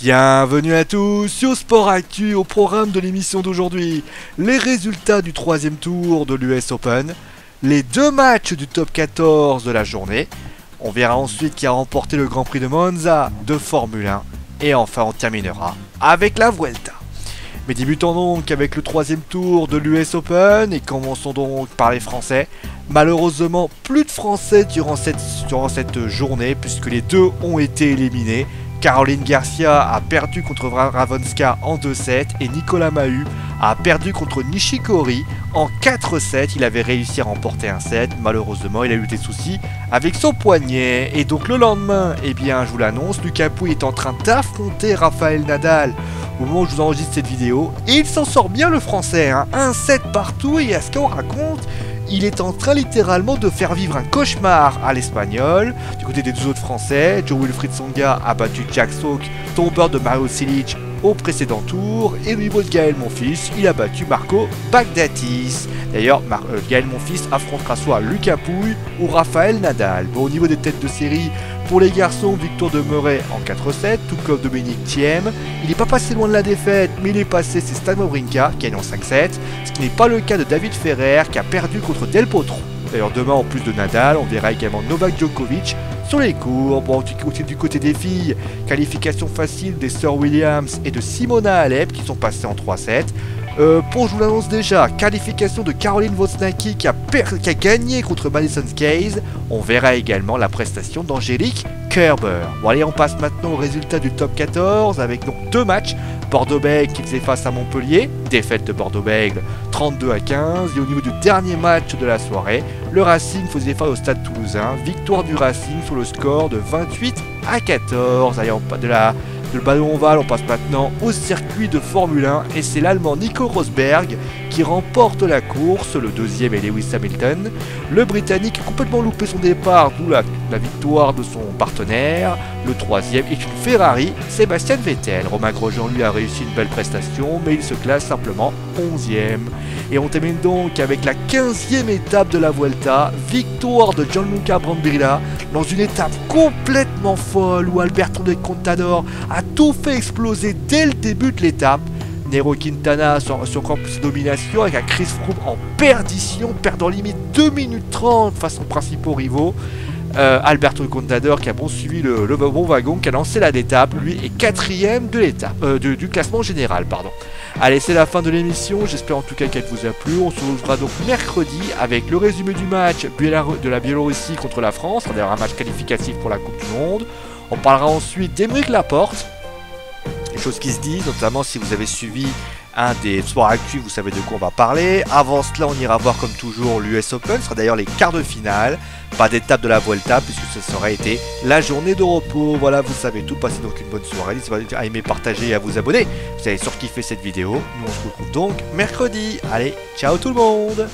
Bienvenue à tous sur Sport Actu. Au programme de l'émission d'aujourd'hui, les résultats du troisième tour de l'US Open, les deux matchs du top 14 de la journée, on verra ensuite qui a remporté le Grand Prix de Monza de Formule 1, et enfin on terminera avec la Vuelta. Mais débutons donc avec le troisième tour de l'US Open et commençons donc par les Français. Malheureusement, plus de Français durant cette journée puisque les deux ont été éliminés. Caroline Garcia a perdu contre Ravonska en 2-7 et Nicolas Mahut a perdu contre Nishikori en 4-7. Il avait réussi à remporter un set, malheureusement il a eu des soucis avec son poignet. Et donc le lendemain, eh bien je vous l'annonce, Lucas Pouille est en train d'affronter Rafael Nadal au moment où je vous enregistre cette vidéo. Et il s'en sort bien le français, hein. 1-7 partout et à ce qu'on raconte, il est en train littéralement de faire vivre un cauchemar à l'Espagnol. Du côté des deux autres Français, Jo-Wilfried Tsonga a battu Jack Sock, tombeur de Mario Cilic au précédent tour. Et au niveau de Gaël Monfils, il a battu Marco Baghdatis. D'ailleurs, Gaël Monfils affrontera soit Lucas Pouille ou Rafael Nadal. Bon, au niveau des têtes de série, pour les garçons, Victor de Murray en 4-7, tout comme Dominic Thiem. Il n'est pas passé loin de la défaite, mais il est passé, c'est Stan Wawrinka qui a gagné en 5-7, ce qui n'est pas le cas de David Ferrer qui a perdu contre Del Potro. D'ailleurs, demain, en plus de Nadal, on verra également Novak Djokovic sur les cours. Bon, du côté des filles, qualification facile des Sœurs Williams et de Simona Halep qui sont passées en 3-7. Je vous l'annonce déjà, qualification de Caroline Wozniacki qui a gagné contre Madison Keys. On verra également la prestation d'Angélique Kerber. Bon allez, on passe maintenant au résultat du top 14 avec donc deux matchs. Bordeaux-Bègles qui faisait face à Montpellier, défaite de Bordeaux-Bègles 32-15. Et au niveau du dernier match de la soirée, le Racing faisait face au Stade Toulousain, victoire du Racing sur le score de 28-14. Allez, le ballon ovale, on passe maintenant au circuit de Formule 1 et c'est l'Allemand Nico Rosberg qui remporte la course. Le deuxième est Lewis Hamilton. Le Britannique a complètement loupé son départ, d'où la victoire de son partenaire. Le troisième est une Ferrari, Sébastien Vettel. Romain Grosjean lui a réussi une belle prestation, mais il se classe simplement 11e. Et on termine donc avec la 15e étape de la Vuelta, victoire de Gianluca Brambilla dans une étape complètement folle où Alberto Del Contador a tout fait exploser dès le début de l'étape. Nairo Quintana sur encore plus de domination avec un Chris Froome en perdition, perdant limite 2 minutes 30 face aux principaux rivaux. Alberto Contador qui a suivi le bon wagon, qui a lancé l'étape, lui est 4e de l'étape, du classement général, pardon. Allez, c'est la fin de l'émission, j'espère en tout cas qu'elle vous a plu. On se retrouvera donc mercredi avec le résumé du match de la Biélorussie contre la France, d'ailleurs un match qualificatif pour la Coupe du Monde. On parlera ensuite d'Aymeric Laporte, des choses qui se disent, notamment si vous avez suivi un des sports actus, vous savez de quoi on va parler. Avant cela, on ira voir comme toujours l'US Open, ce sera d'ailleurs les quarts de finale, pas d'étape de la Vuelta puisque ce sera été la journée de repos. Voilà, vous savez tout, passez donc une bonne soirée, n'hésitez pas à aimer, partager et à vous abonner. Vous avez surkiffé cette vidéo, nous on se retrouve donc mercredi. Allez, ciao tout le monde!